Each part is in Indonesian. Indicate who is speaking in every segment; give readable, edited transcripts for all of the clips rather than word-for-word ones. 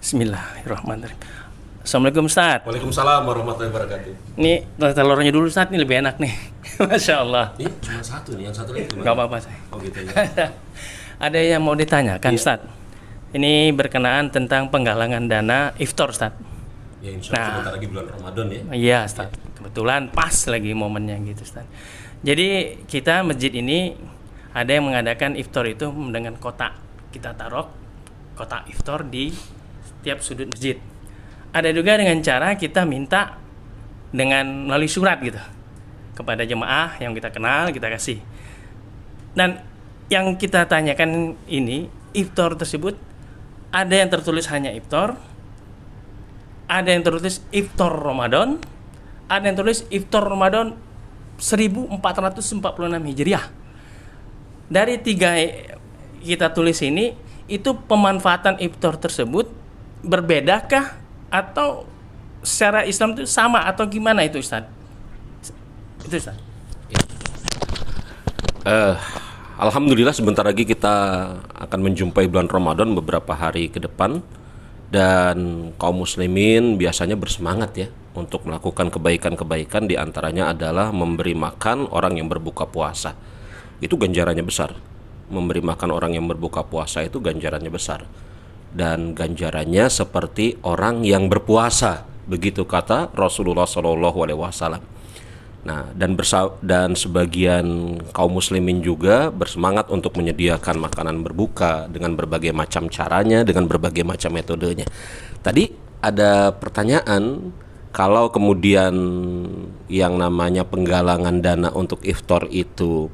Speaker 1: Bismillahirrahmanirrahim. Assalamualaikum Ustaz.
Speaker 2: Waalaikumsalam warahmatullahi wabarakatuh.
Speaker 1: Ini telurnya dulu Ustaz, ini lebih enak nih. Masya Allah.
Speaker 2: Ini cuma satu nih, yang satu lagi gimana?
Speaker 1: Gak apa-apa saya.
Speaker 2: Oh gitu ya.
Speaker 1: Ada yang mau ditanyakan Ustaz. Ini berkenaan tentang penggalangan dana iftar Ustaz.
Speaker 2: Ya insya Allah sebentar lagi bulan Ramadan ya.
Speaker 1: Iya Ustaz. Kebetulan pas lagi momennya gitu Ustaz. Jadi kita masjid ini ada yang mengadakan iftar itu dengan kotak. Kita taruh kotak iftar di setiap sudut masjid. Ada juga dengan cara kita minta dengan melalui surat gitu kepada jemaah yang kita kenal, kita kasih. Dan yang kita tanyakan ini, iftar tersebut ada yang tertulis hanya iftar, ada yang tertulis iftar Ramadan, ada yang tulis iftar Ramadan 1446 Hijriah. Dari tiga kita tulis ini, itu pemanfaatan iftar tersebut berbedakah atau secara Islam itu sama atau gimana itu Ustaz? Itu Ustaz.
Speaker 2: Alhamdulillah sebentar lagi kita akan menjumpai bulan Ramadan beberapa hari ke depan. Dan kaum muslimin biasanya bersemangat ya untuk melakukan kebaikan-kebaikan, di antaranya adalah memberi makan orang yang berbuka puasa. Itu ganjarannya besar. Memberi makan orang yang berbuka puasa itu ganjarannya besar. Dan ganjarannya seperti orang yang berpuasa, begitu kata Rasulullah SAW. Nah, dan sebagian kaum muslimin juga bersemangat untuk menyediakan makanan berbuka dengan berbagai macam caranya, dengan berbagai macam metodenya. Tadi ada pertanyaan, kalau kemudian yang namanya penggalangan dana untuk iftar itu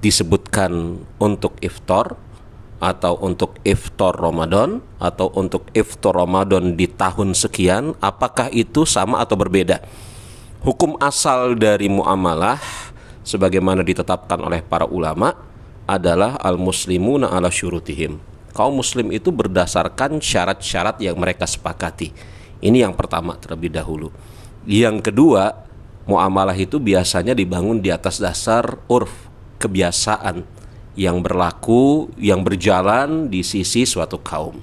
Speaker 2: disebutkan untuk iftar atau untuk iftar Ramadan atau untuk iftar Ramadan di tahun sekian, apakah itu sama atau berbeda? Hukum asal dari muamalah sebagaimana ditetapkan oleh para ulama adalah al-muslimuna ala syurutihim. Kaum muslim itu berdasarkan syarat-syarat yang mereka sepakati. Ini yang pertama terlebih dahulu. Yang kedua, muamalah itu biasanya dibangun di atas dasar urf, kebiasaan yang berlaku, yang berjalan di sisi suatu kaum.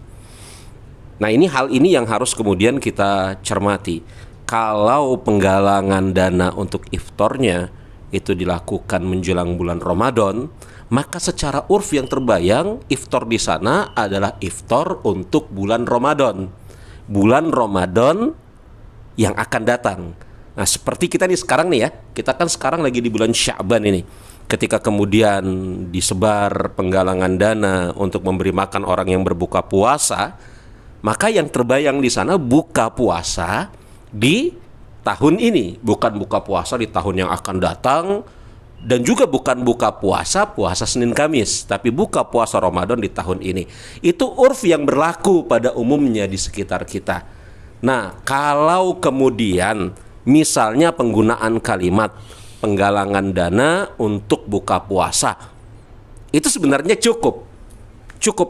Speaker 2: Nah, hal ini yang harus kemudian kita cermati. Kalau penggalangan dana untuk iftarnya itu dilakukan menjelang bulan Ramadan, maka secara urf yang terbayang iftar di sana adalah iftar untuk bulan Ramadan. Bulan Ramadan yang akan datang. Nah, seperti kita nih sekarang nih ya, kita kan sekarang lagi di bulan Sya'ban ini. Ketika kemudian disebar penggalangan dana untuk memberi makan orang yang berbuka puasa, maka yang terbayang di sana buka puasa di tahun ini, bukan buka puasa di tahun yang akan datang, dan juga bukan buka puasa Senin Kamis, tapi buka puasa Ramadan di tahun ini. Itu urf yang berlaku pada umumnya di sekitar kita. Nah, kalau kemudian misalnya penggunaan kalimat penggalangan dana untuk buka puasa, itu sebenarnya cukup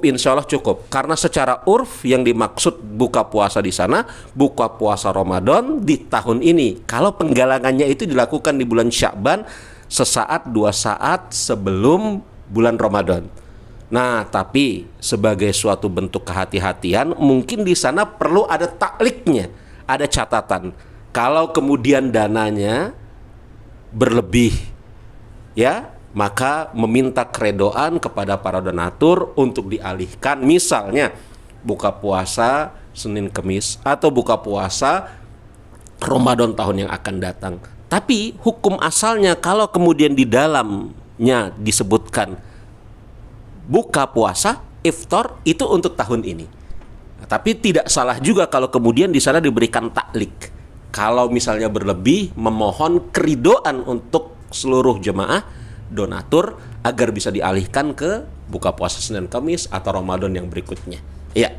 Speaker 2: insya Allah cukup, karena secara urf yang dimaksud buka puasa di sana buka puasa Ramadan di tahun ini. Kalau penggalangannya itu dilakukan di bulan Sya'ban, sesaat 2 saat sebelum bulan Ramadan. Nah, tapi sebagai suatu bentuk kehati-hatian, mungkin di sana perlu ada takliknya, ada catatan. Kalau kemudian dananya berlebih, ya, maka meminta keredoan kepada para donatur untuk dialihkan, misalnya buka puasa Senin Kemis atau buka puasa Ramadan tahun yang akan datang. Tapi hukum asalnya kalau kemudian di dalamnya disebutkan buka puasa iftar itu untuk tahun ini. Nah, tapi tidak salah juga kalau kemudian di sana diberikan taklik. Kalau misalnya berlebih, memohon keridoan untuk seluruh jemaah donatur agar bisa dialihkan ke buka puasa Senin Kamis atau Ramadan yang berikutnya. Iya.